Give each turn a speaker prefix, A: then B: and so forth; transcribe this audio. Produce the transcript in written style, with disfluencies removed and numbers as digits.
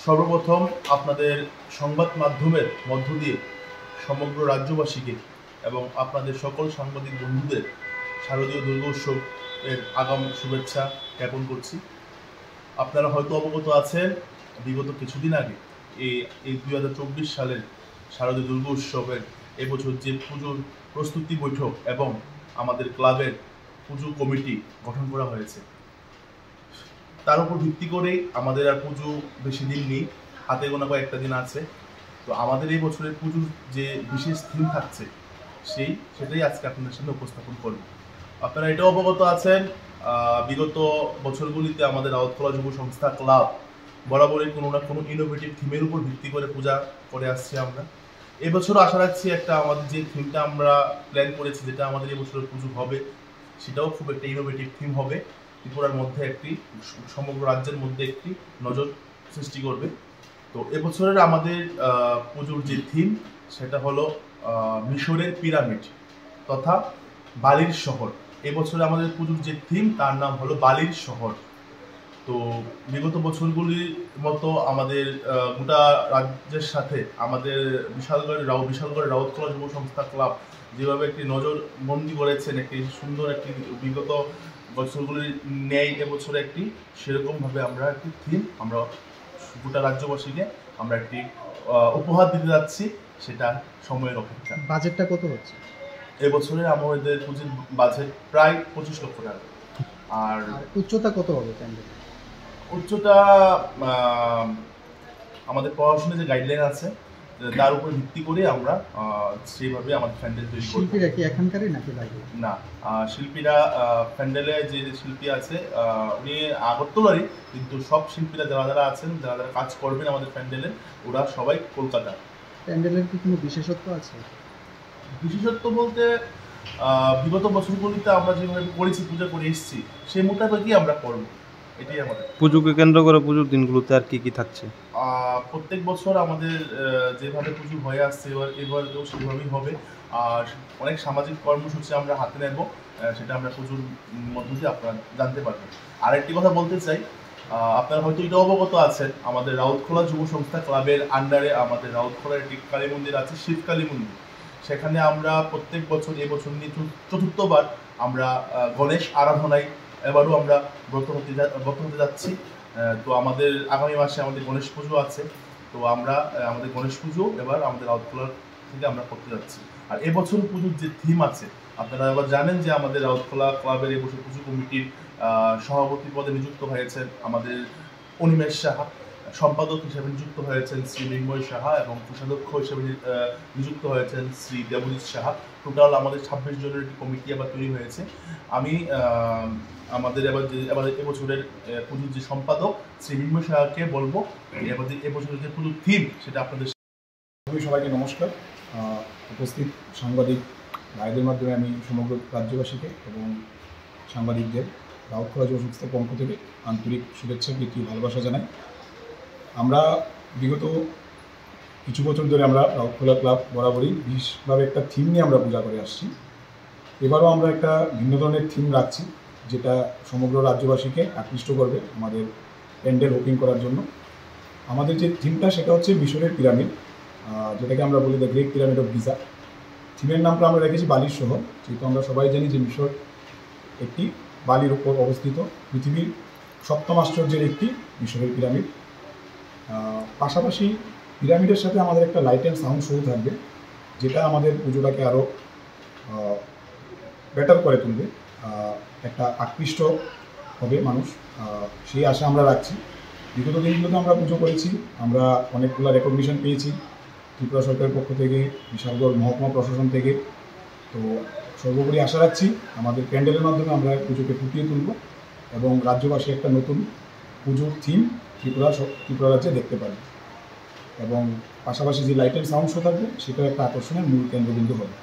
A: সর্বপ্রথম আপনাদের সংবাদ মাধ্যমের মধ্য দিয়ে সমগ্র রাজ্যবাসীকে এবং আপনাদের সকল সাংবাদিক বন্ধুদের শারদীয় দুর্গোৎসব এর আগাম শুভেচ্ছা জ্ঞাপন করছি। আপনারা হয়তো অবগত আছেন, বিগত কিছুদিন আগে এই 2024 সালের শারদীয় দুর্গোৎসবের এবছর যে পুজোর প্রস্তুতি বৈঠক এবং আমাদের ক্লাবের পুজো কমিটি গঠন করা হয়েছে, তার উপর ভিত্তি করেই আমাদের আর পুজো বেশি দিন নেই, হাতে গোনা কয়েকটা দিন আছে। তো আমাদের এই বছরের পুজোর যে বিশেষ থিম থাকছে সেটাই আজকে আপনাদের সামনে উপস্থাপন করব। আপনারা এটাও অবগত আছেন, বিগত বছরগুলিতে আমাদের রাউতখোলা যুব সংস্থা ক্লাব বরাবরই কোনো না কোনো ইনোভেটিভ থিমের উপর ভিত্তি করে পূজা করে আসছি আমরা। এবছরও আশা রাখছি একটা আমাদের যে থিমটা আমরা প্ল্যান করেছি, যেটা আমাদের এবছরের পুজো হবে, সেটাও খুব একটা ইনোভেটিভ থিম হবে, ত্রিপুরার মধ্যে একটি, সমগ্র রাজ্যের মধ্যে একটি নজর সৃষ্টি করবে। তো এবছরের আমাদের পুজোর যে থিম সেটা হলো মিশরের পিরামিড তথা বালির শহর। এবছরে আমাদের পুজোর যে থিম তার নাম হলো বালির শহর। তো বিগত বছরগুলির মতো আমাদের গোটা রাজ্যের সাথে আমাদের বিশালগড়ের রাউতখোলা যুব সংস্থা ক্লাব যেভাবে একটি নজর বন্দি করেছেন, একটি সুন্দর একটি বিগত বছরগুলির ন্যায় এবছরে একটি সেরকমভাবে আমরা একটি থিম আমরা গোটা রাজ্যবাসীকে আমরা একটি উপহার দিতে যাচ্ছি, সেটা সময়ের অপেক্ষা।
B: বাজেটটা কত হচ্ছে
A: এবছরে আমাদের পুঁজির বাজেট প্রায় 25 লক্ষ টাকা। আর
B: উচ্চতা কত হবে?
A: উচ্চতা আমাদের পড়াশোনার যে গাইডলাইন আছে তার উপর ভিত্তি করে আমরা সেইভাবে আমাদের প্যান্ডেল তৈরি করি।
B: শিল্পীরা কি এখানকারই নাকি বাইরে?
A: না, শিল্পীরা প্যান্ডেলে যে শিল্পী আছে উনি আগরতলারই, কিন্তু সব শিল্পীরা যারা আছেন, যারা কাজ করবেন আমাদের প্যান্ডেলে, ওরা সবাই কলকাতা।
B: প্যান্ডেলের কি কোনো বিশেষত্ব আছে?
A: বিশেষত্ব বলতে বিগত বছরগুলিতে আমরা যেভাবে করেছি, পূজা করে এসেছি, সেই মোতাবেকই আমরা করব, এটাই আমাদের।
C: পুজোকে কেন্দ্র করে পুজোর দিনগুলোতে আর কি কি থাকছে?
A: প্রত্যেক বছর আমাদের যেভাবে পুজো হয়ে আসছে এবারেও সেভাবেই হবে। আর অনেক সামাজিক কর্মসূচি আমরা হাতে নেব, সেটা আমরা পুজোর মধ্য দিয়ে আপনারা জানতে পারবেন। আর একটি কথা বলতে চাই, আপনারা হয়তো এটা অবগত আছেন, আমাদের রাউতখোলা যুব সংস্থা ক্লাবের আন্ডারে আমাদের রাউতখোলার একটি কালী মন্দির আছে, শিব কালী মন্দির। সেখানে আমরা প্রত্যেক বছর, এবছর নিয়ে চতুর্থবার আমরা গণেশ আরাধনায় এবারও আমরা ব্রত হতে যাচ্ছি। তো আমাদের আগামী মাসে আমাদের গণেশ পুজো আছে। তো আমরা আমাদের গণেশ পুজো এবার আমাদের রাউতখোলা থেকে আমরা করতে যাচ্ছি। আর এবছর পুজোর যে থিম আছে, আপনারা এবার জানেন যে আমাদের রাউতখোলা ক্লাবের এবছর পুজো কমিটির সভাপতি পদে নিযুক্ত হয়েছেন আমাদের অনিমেষ সাহা, সম্পাদক হিসেবে নিযুক্ত হয়েছেন শ্রী মৃন্ময় সাহা এবং কোষাধ্যক্ষ হিসেবে নিযুক্ত হয়েছেন শ্রী দেবজিৎ সাহা। টোটাল আমাদের 26 জনের একটি কমিটি আবার তৈরি হয়েছে। আমি আমাদের এবছরের পুজোর যে সম্পাদক শ্রী মৃন্ময় সাহাকে বলবো এবছরের যে পুজোর থিম সেটা আপনাদের।
D: সবাইকে নমস্কার। উপস্থিত সাংবাদিক ভাইদের মাধ্যমে আমি সমগ্র রাজ্যবাসীকে এবং সাংবাদিকদের রাউতখোলা যুব সংস্থার পক্ষ থেকে আন্তরিক শুভেচ্ছা, প্রীতি, ভালোবাসা জানাই। আমরা বিগত কিছু বছর ধরে আমরা রাউতখোলা ক্লাব বরাবরই বিশেষভাবে একটা থিম নিয়ে আমরা পূজা করে আসছি। এবারও আমরা একটা ভিন্ন ধরনের থিম রাখছি, যেটা সমগ্র রাজ্যবাসীকে আকৃষ্ট করবে আমাদের প্যান্ডেল ওপেনিং করার জন্য। আমাদের যে থিমটা সেটা হচ্ছে মিশরের পিরামিড, যেটাকে আমরা বলি the great pyramid of Giza. থিমের নামটা আমরা রেখেছি বালির শহর, যেহেতু আমরা সবাই জানি যে মিশর একটি বালির উপর অবস্থিত পৃথিবীর 7ম আশ্চর্যের একটি মিশরের পিরামিড। পাশাপাশি পিরামিডের সাথে আমাদের একটা লাইট অ্যান্ড সাউন্ড শো থাকবে, যেটা আমাদের পুজোটাকে আরও বেটার করে তুলবে, একটা আকৃষ্ট হবে মানুষ, সেই আশা আমরা রাখছি। বিগত দিনগুলোতে আমরা পুজো করেছি, আমরা অনেকগুলো রেকগনিশন পেয়েছি ত্রিপুরা সরকারের পক্ষ থেকে, বিশালগড় মহকুমা প্রশাসন থেকে। তো সর্বোপরি আশা রাখছি আমাদের প্যান্ডেলের মাধ্যমে আমরা পুজোকে ফুটিয়ে তুলব এবং রাজ্যবাসী একটা নতুন পুজোর থিম ত্রিপুরা রাজ্যে দেখতে পারবে, এবং পাশাপাশি যে লাইট অ্যান্ড সাউন্ড শো থাকবে সেটাও একটা আকর্ষণের মূল কেন্দ্রবিন্দু হবে।